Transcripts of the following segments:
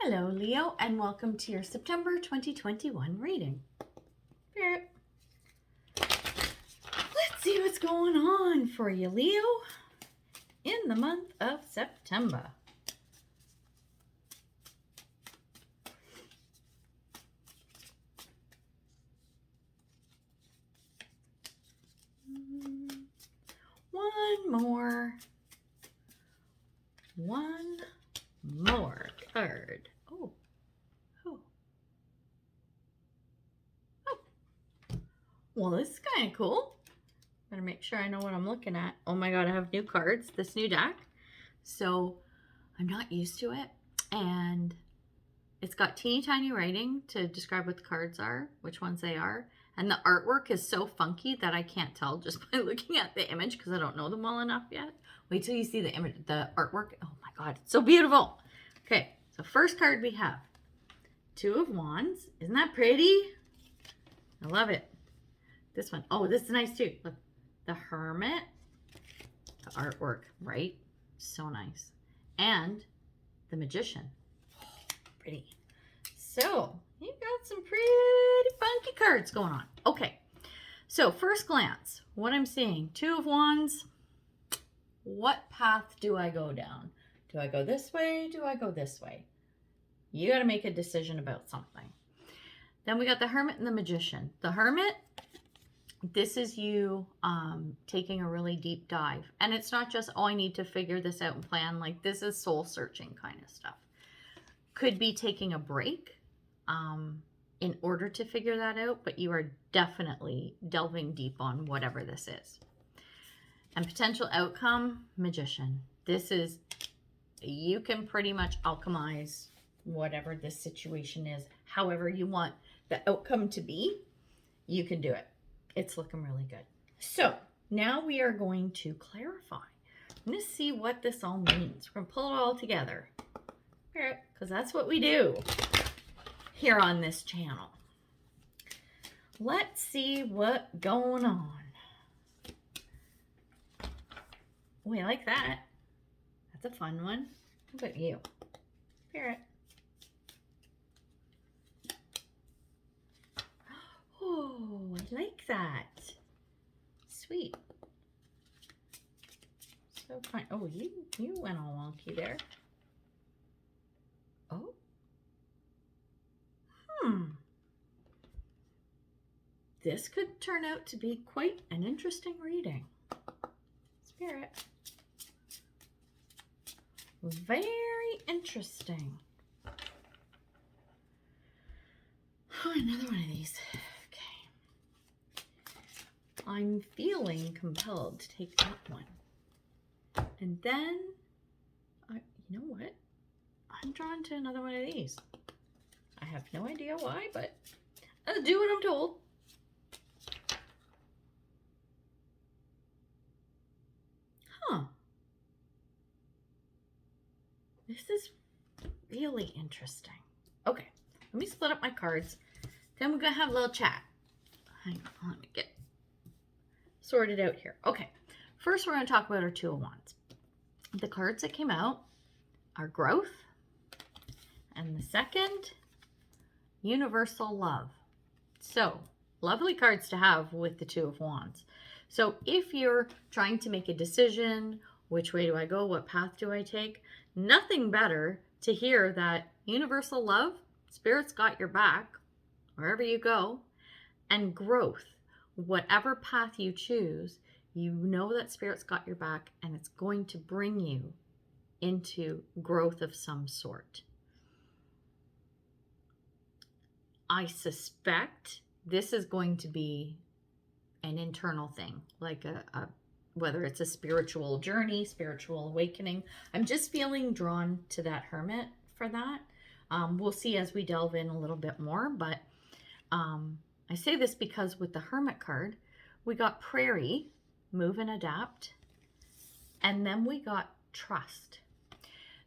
Hello, Leo, and welcome to your September 2021 reading. Spirit, let's see what's going on for you, Leo, in the month of September. One more card. Oh. Well, this is kind of cool. Better make sure I know what I'm looking at. Oh my God, I have new cards, this new deck. So I'm not used to it. And it's got teeny tiny writing to describe what the cards are, which ones they are. And the artwork is so funky that I can't tell just by looking at the image because I don't know them well enough yet. Wait till you see the image, the artwork. Oh my God, it's so beautiful. Okay, so first card we have Two of Wands. Isn't that pretty? I love it. This one. Oh, this is nice too. Look, the Hermit. The artwork, right? So nice. And the Magician. Oh, pretty. So, you've got some pretty funky cards going on. Okay, so first glance, what I'm seeing, Two of Wands. What path do I go down? Do I go this way? Do I go this way? You got to make a decision about something. Then we got the Hermit and the Magician. The Hermit, this is you taking a really deep dive. And it's not just, oh, I need to figure this out and plan. Like, this is soul searching kind of stuff. Could be taking a break in order to figure that out, but you are definitely delving deep on whatever this is. And potential outcome, Magician. This is, you can pretty much alchemize whatever this situation is, however you want the outcome to be, you can do it. It's looking really good. So now we are going to clarify. I'm going to see what this all means. We're going to pull it all together, because that's what we do here on this channel. Let's see what's going on. We like that. That's a fun one. How about you? Spirit. Oh, I like that. Sweet. So fun. Oh, you went all wonky there. Oh. This could turn out to be quite an interesting reading. Spirit. Very interesting. Oh, another one of these. Okay. I'm feeling compelled to take that one. And then, you know what? I'm drawn to another one of these. I have no idea why, but I'll do what I'm told. Huh. This is really interesting. Okay, let me split up my cards. Then we're going to have a little chat. Hang on, let me get sorted out here. Okay, first we're going to talk about our Two of Wands. The cards that came out are Growth, and the second, Universal Love. So, lovely cards to have with the Two of Wands. So, if you're trying to make a decision, which way do I go? What path do I take? Nothing better to hear that Universal Love, Spirit's got your back wherever you go, and growth. Whatever path you choose, you know that Spirit's got your back and it's going to bring you into growth of some sort. I suspect this is going to be an internal thing, like whether it's a spiritual journey, spiritual awakening. I'm just feeling drawn to that Hermit for that. We'll see as we delve in a little bit more, but I say this because with the Hermit card, we got Prairie, Move and Adapt, and then we got Trust.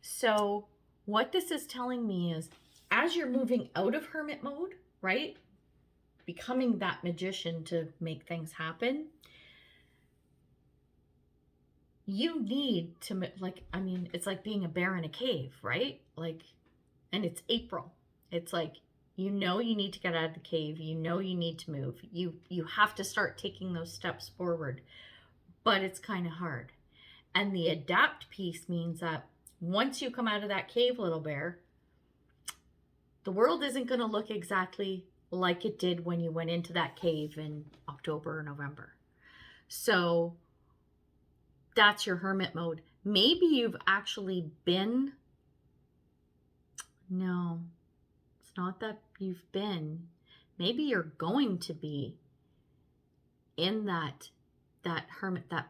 So what this is telling me is, as you're moving out of Hermit mode, right, becoming that Magician to make things happen, you need to, like, I mean, it's like being a bear in a cave, right? Like, and it's April. It's like, you know, you need to get out of the cave. You know, you need to move. You have to start taking those steps forward, but it's kind of hard. And the adapt piece means that once you come out of that cave, little bear, the world isn't going to look exactly like it did when you went into that cave in October or November. So that's your hermit mode. Maybe you've actually been, no, it's not that you've been. Maybe you're going to be in that hermit, that,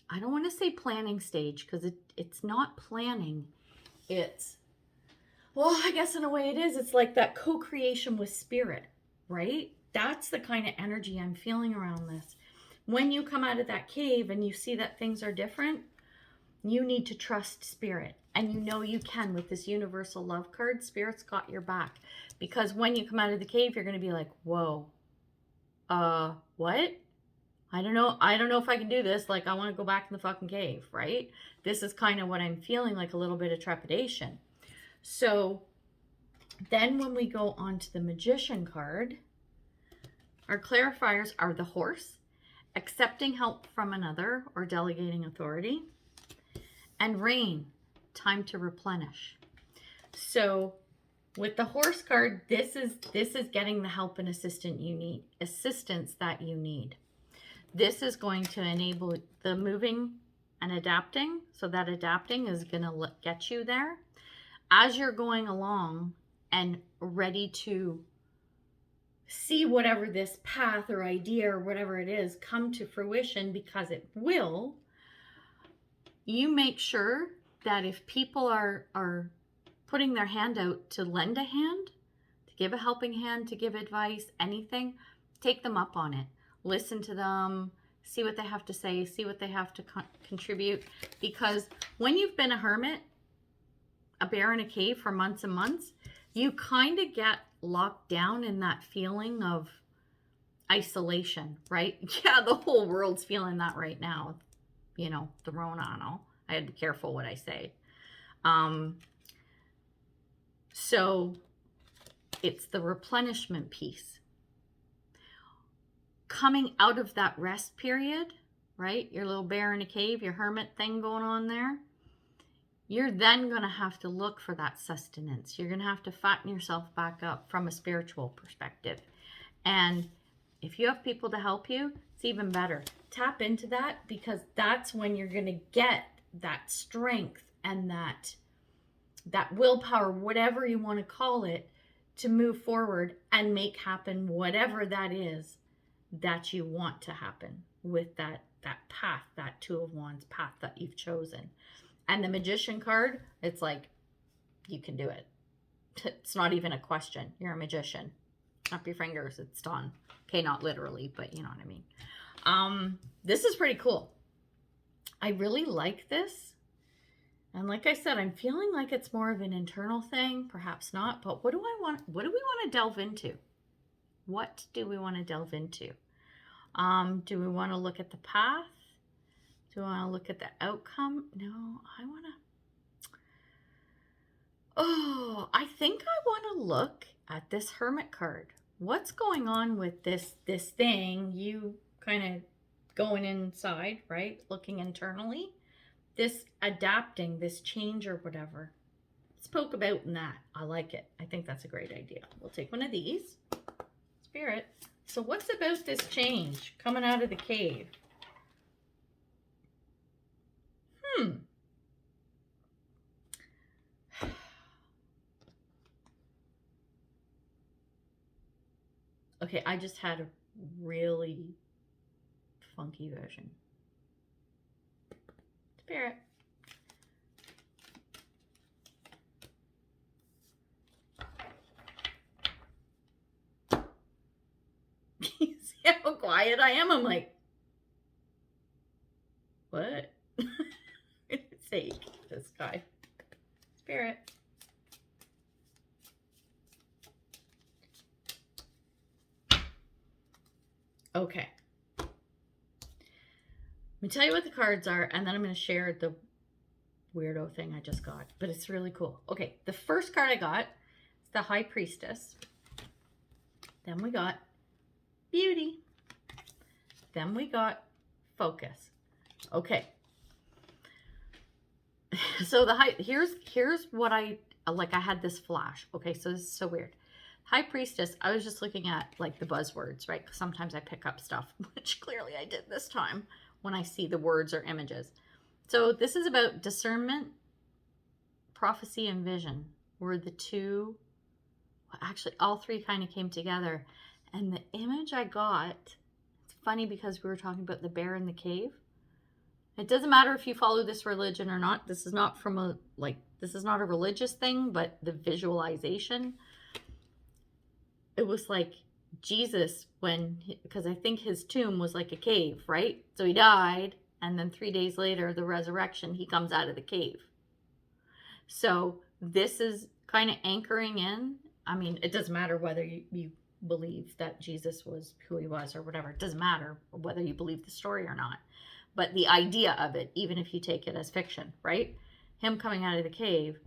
I don't want to say planning stage, because it's not planning. It's, well, I guess in a way it is. It's like that co-creation with spirit, right? That's the kind of energy I'm feeling around this. When you come out of that cave and you see that things are different, you need to trust spirit. And you know you can with this universal love card. Spirit's got your back. Because when you come out of the cave, you're going to be like, whoa, what? I don't know if I can do this. Like, I want to go back in the fucking cave, right? This is kind of what I'm feeling, like a little bit of trepidation. So then when we go on to the Magician card, our clarifiers are the Horse, accepting help from another or delegating authority, and Rain, time to replenish. So with the Horse card, this is getting the help and assistance that you need. This is going to enable the moving and adapting. So that adapting is going to get you there as you're going along and ready to see whatever this path or idea or whatever it is come to fruition, because it will. You make sure that if people are putting their hand out to lend a hand, to give a helping hand, to give advice, anything, take them up on it. Listen to them, see what they have to say, see what they have to contribute. Because when you've been a hermit, a bear in a cave for months and months, you kind of get locked down in that feeling of isolation, right? Yeah, the whole world's feeling that right now. You know, the Rona and all. I had to be careful what I say. So it's the replenishment piece. Coming out of that rest period, right? Your little bear in a cave, your hermit thing going on there. You're then going to have to look for that sustenance. You're going to have to fatten yourself back up from a spiritual perspective. And if you have people to help you, it's even better. Tap into that, because that's when you're going to get that strength and that willpower, whatever you want to call it, to move forward and make happen whatever that is that you want to happen with that path, that Two of Wands path that you've chosen. And the Magician card, it's like, you can do it. It's not even a question. You're a magician. Snap your fingers, it's done. Okay, not literally, but you know what I mean. This is pretty cool. I really like this. And like I said, I'm feeling like it's more of an internal thing, perhaps not, but what do we want to delve into? What do we want to delve into? Do we want to look at the path? Do I want to look at the outcome? No, I think I want to look at this Hermit card. What's going on with this thing? You kind of going inside, right? Looking internally. This adapting, this change or whatever. Spoke about in that. I like it. I think that's a great idea. We'll take one of these. Spirit. So what's about this change coming out of the cave? Okay, I just had a really funky version. Spirit. You see how quiet I am? I'm like, what? Sake, this guy. Spirit. Okay. Let me tell you what the cards are, and then I'm going to share weirdo thing I just got, but it's really cool. Okay, the first card I got is the High Priestess. Then we got Beauty. Then we got Focus. Okay. So here's what I had this flash. Okay, so this is so weird. High Priestess, I was just looking at like the buzzwords, right? Because sometimes I pick up stuff, which clearly I did this time when I see the words or images. So this is about discernment, prophecy, and vision were the two. Well, actually, all three kind of came together. And the image I got, it's funny because we were talking about the bear in the cave. It doesn't matter if you follow this religion or not. This is not this is not a religious thing, but the visualization. It was like Jesus because I think his tomb was like a cave, right? So he died, and then 3 days later, the resurrection, he comes out of the cave. So this is kind of anchoring in. I mean, it doesn't matter whether you believe that Jesus was who he was or whatever. It doesn't matter whether you believe the story or not. But the idea of it, even if you take it as fiction, right? Him coming out of the cave,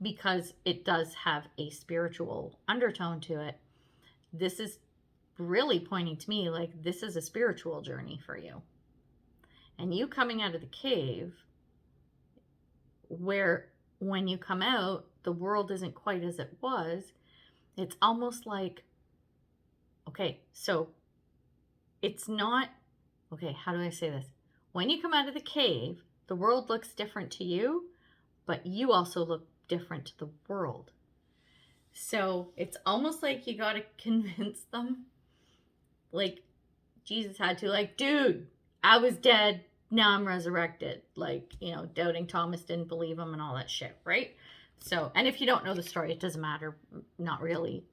because it does have a spiritual undertone to it. This is really pointing to me like this is a spiritual journey for you. And you coming out of the cave, where when you come out, the world isn't quite as it was. It's almost like, okay, so it's not, okay, how do I say this? When you come out of the cave, the world looks different to you, but you also look different to the world. So it's almost like you got to convince them, like Jesus had to, like, dude, I was dead, now I'm resurrected. Like, doubting Thomas didn't believe him and all that shit, right? So, and if you don't know the story, it doesn't matter, not really.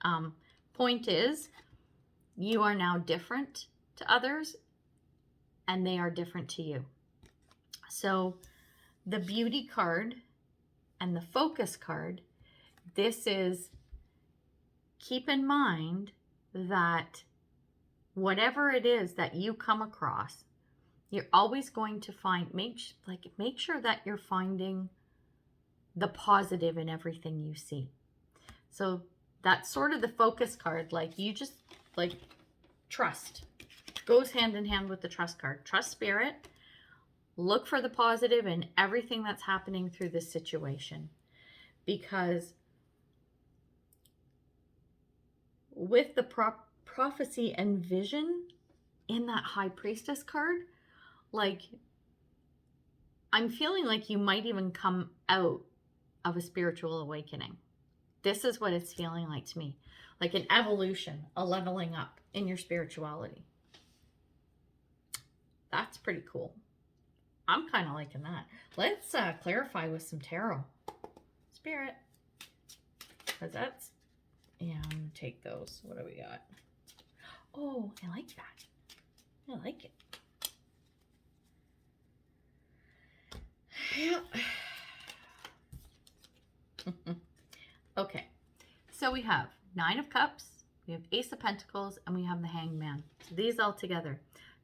Point is, you are now different to others, and they are different to you. So the Beauty card and the Focus card, this is, keep in mind that whatever it is that you come across, you're always going to make sure that you're finding the positive in everything you see. So that's sort of the Focus card. Like, you just, like, trust. Goes hand in hand with the Trust card. Trust Spirit. Look for the positive in everything that's happening through this situation. Because with the prophecy and vision in that High Priestess card, like, I'm feeling like you might even come out of a spiritual awakening. This is what it's feeling like to me. Like an evolution, a leveling up in your spirituality. That's pretty cool. I'm kind of liking that. Let's clarify with some tarot. Spirit. Because that's, yeah, I'm going to take those. What do we got? Oh, I like that. I like it. Yeah. Okay. So we have 9 of Cups, we have Ace of Pentacles, and we have the Hangman. So these all together.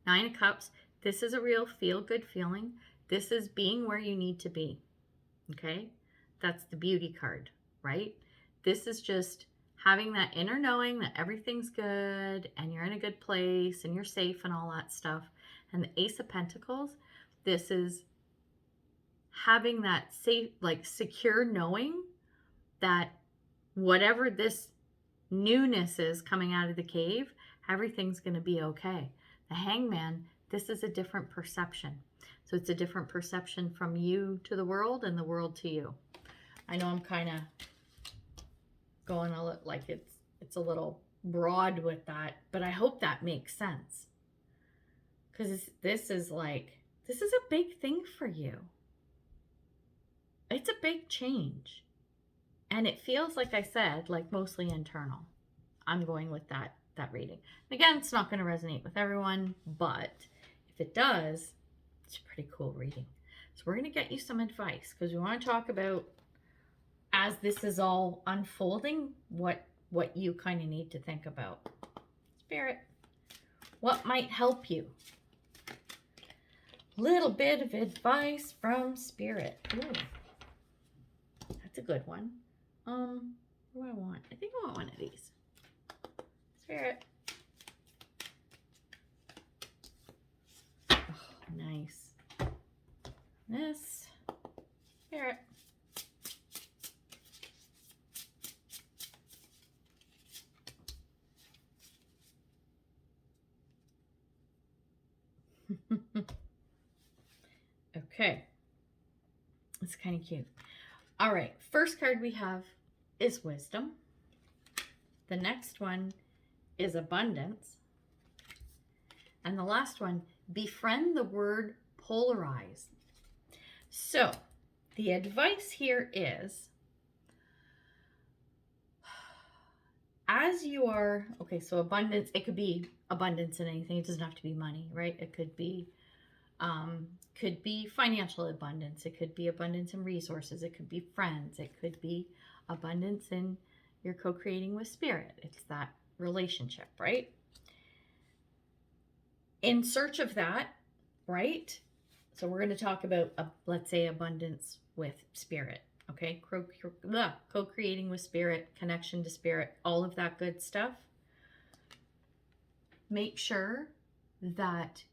9 of Cups. This is a real feel-good feeling. This is being where you need to be. Okay? That's the Beauty card, right? This is just having that inner knowing that everything's good and you're in a good place and you're safe and all that stuff. And the Ace of Pentacles, this is having that safe, like, secure knowing that whatever this newness is coming out of the cave, everything's going to be okay. The Hangman, this is a different perception. So it's a different perception from you to the world and the world to you. I know I'm kind of going a little, like, it's a little broad with that, but I hope that makes sense. Because this is a big thing for you. It's a big change. And it feels, like I said, like mostly internal. I'm going with that reading. And again, it's not going to resonate with everyone, but if it does, it's a pretty cool reading. So we're going to get you some advice because we want to talk about, as this is all unfolding, what you kind of need to think about. Spirit, what might help you? Little bit of advice from Spirit. Ooh, that's a good one. What do I want? I think I want one of these. Spirit. Oh, nice. This. Spirit. Okay. It's kind of cute. All right. First card we have is wisdom. The next one is abundance. And the last one, befriend the word polarize. So the advice here is, as you are, okay, so abundance, it could be abundance in anything. It doesn't have to be money, right? It could be financial abundance. It could be abundance in resources. It could be friends. It could be abundance in your co-creating with spirit. It's that relationship, right? In search of that, right? So we're going to talk about, let's say, abundance with spirit, okay? Co-creating with spirit, connection to spirit, all of that good stuff. Make sure that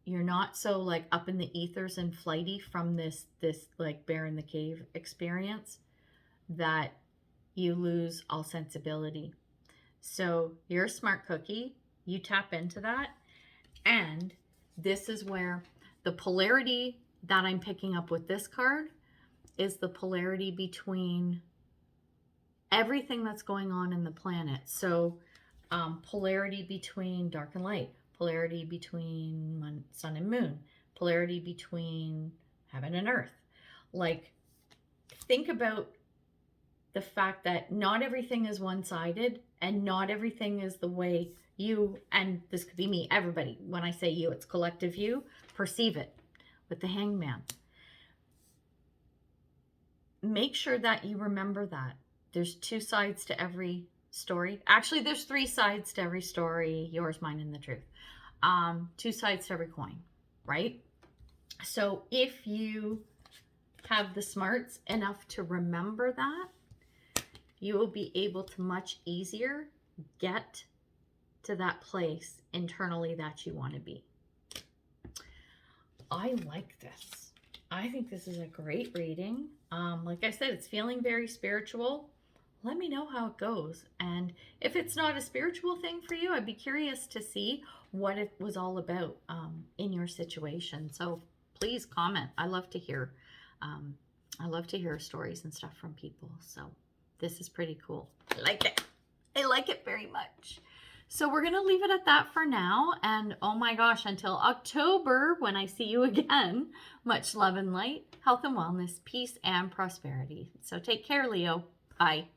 you're not so like up in the ethers and flighty from this like bear in the cave experience that you lose all sensibility. So you're a smart cookie. You tap into that. And this is where the polarity that I'm picking up with this card is the polarity between everything that's going on in the planet. So polarity between dark and light, polarity between sun and moon, polarity between heaven and earth. Like, think about the fact that not everything is one-sided and not everything is the way you, and this could be me, everybody, when I say you, it's collective you, perceive it with the Hangman. Make sure that you remember that. There's two sides to every story. Actually, there's three sides to every story, yours, mine, and the truth. Two sides to every coin, right? So if you have the smarts enough to remember that, you will be able to much easier get to that place internally that you want to be. I like this. I think this is a great reading. Like I said, it's feeling very spiritual. Let me know how it goes. And if it's not a spiritual thing for you, I'd be curious to see what it was all about in your situation. So please comment. I love to hear stories and stuff from people. So this is pretty cool. I like it. I like it very much. So we're going to leave it at that for now. And oh my gosh, until October, when I see you again, much love and light, health and wellness, peace and prosperity. So take care, Leo. Bye.